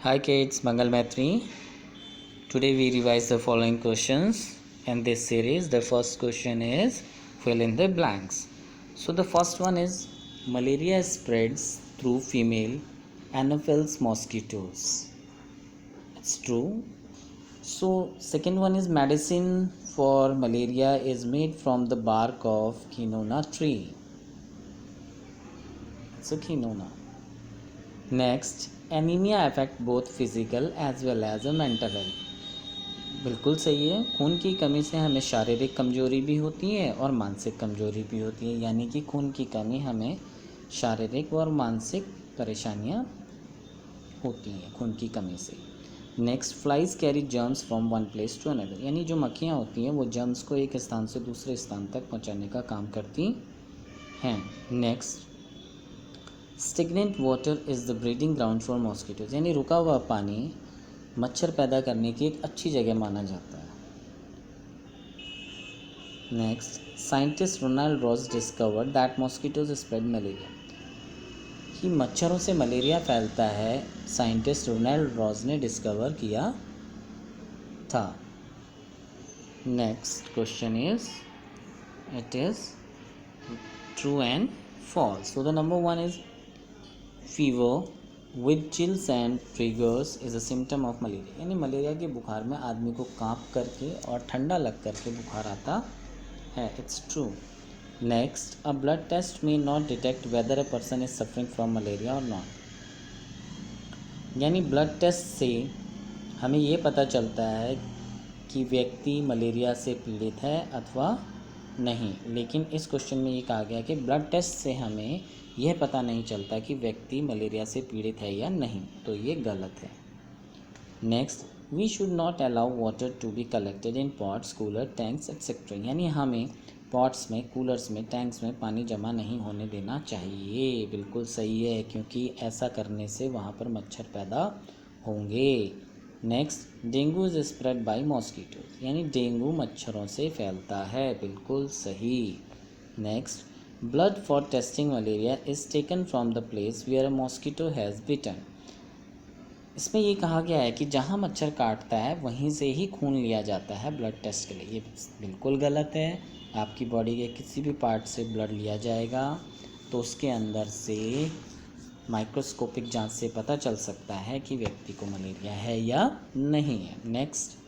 Hi kids, Mangal Maitri. Today we revise the following questions in this series. The first question is fill in the blanks. So the first one is malaria spreads through female Anopheles mosquitoes. It's true. So second one is medicine for malaria is made from the bark of quinona tree. It's a quinona. Next anaemia affect both physical as well as a mental health. बिल्कुल सही है। खून की कमी से हमें शारीरिक कमजोरी भी होती है और मानसिक कमजोरी भी होती है, यानी कि खून की कमी हमें शारीरिक और मानसिक परेशानियां होती हैं खून की कमी से। Next flies carry germs from one place to another, यानी जो मक्खियाँ होती हैं वो जर्म्स को एक स्थान से दूसरे स्थान तक पहुँचाने का काम करती हैं। Next stagnant water is the breeding ground for mosquitoes, यानी रुका हुआ पानी मच्छर पैदा करने की एक अच्छी जगह माना जाता है। Next scientist Ronald Ross discovered that mosquitoes spread malaria, कि मच्छरों से मलेरिया फैलता है साइंटिस्ट रोनाल्ड रॉस ने डिस्कवर किया था। Next question is it is true and false. So the number one is fever with chills and triggers is a symptom of malaria, यानी malaria के बुखार में आदमी को कांप करके और ठंडा लग करके बुखार आता है। It's true. Next a blood test में not detect whether a person is suffering from malaria और नॉट, यानी ब्लड टेस्ट से हमें ये पता चलता है कि व्यक्ति मलेरिया से पीड़ित है अथवा नहीं, लेकिन इस क्वेश्चन में ये कहा गया कि ब्लड टेस्ट से हमें यह पता नहीं चलता कि व्यक्ति मलेरिया से पीड़ित है या नहीं, तो ये गलत है। Next we should not allow water to be collected in pots cooler tanks etcetera, यानी हमें पॉट्स में कूलर्स में टैंक्स में पानी जमा नहीं होने देना चाहिए। बिल्कुल सही है, क्योंकि ऐसा करने से वहाँ पर मच्छर पैदा होंगे। Next dengue is spread by mosquitoes, यानी डेंगू मच्छरों से फैलता है। बिल्कुल सही। Next blood for testing malaria is taken from the place where a mosquito has bitten, इसमें ये कहा गया है कि जहाँ मच्छर काटता है वहीं से ही खून लिया जाता है ब्लड टेस्ट के लिए। ये बिल्कुल गलत है। आपकी बॉडी के किसी भी पार्ट से ब्लड लिया जाएगा तो उसके अंदर से माइक्रोस्कोपिक जांच से पता चल सकता है कि व्यक्ति को मलेरिया है या नहीं है। Next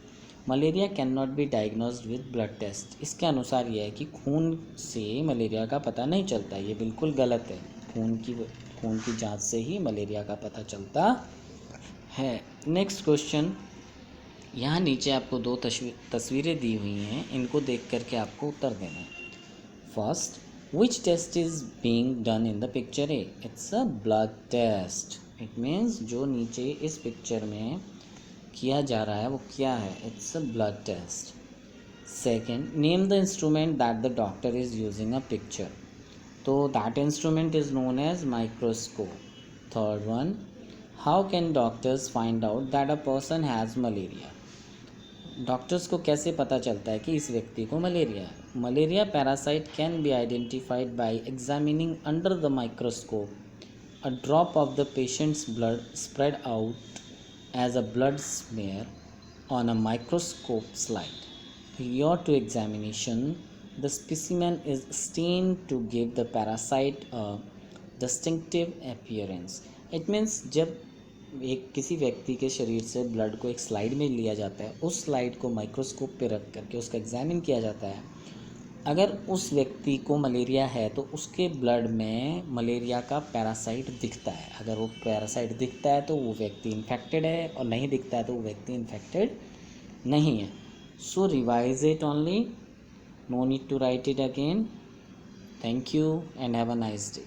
malaria can not be diagnosed with blood test, इसके अनुसार यह है कि खून से मलेरिया का पता नहीं चलता। ये बिल्कुल गलत है। खून की जांच से ही मलेरिया का पता चलता है। नेक्स्ट क्वेश्चन, यहाँ नीचे आपको दो तस्वीरें दी हुई हैं, इनको देख करके आपको उत्तर देना है। First which test is being done in the picture A, it's a blood test. It means जो नीचे इस पिक्चर में किया जा रहा है वो क्या है, it's a blood test. Second name the instrument that the doctor is using a picture, तो that instrument is known as microscope. Third one how can doctors find out that a person has malaria, doctors को कैसे पता चलता है कि इस व्यक्ति को मलेरिया है। Malaria parasite can be identified by examining under the microscope a drop of the patients blood spread out as a blood smear on a microscope slide. Prior to examination, the specimen is stained to give the parasite a distinctive appearance. It means जब किसी व्यक्ति के शरीर से blood को एक slide में लिया जाता है, उस स्लाइड को माइक्रोस्कोप पे रख करके उसका एग्जामिन किया जाता है। अगर उस व्यक्ति को मलेरिया है तो उसके ब्लड में मलेरिया का पैरासाइट दिखता है। अगर वो पैरासाइट दिखता है तो वो व्यक्ति इन्फेक्टेड है, और नहीं दिखता है तो वो व्यक्ति इन्फेक्टेड नहीं है। So revise it only, no need to write it again. Thank you and have a nice day.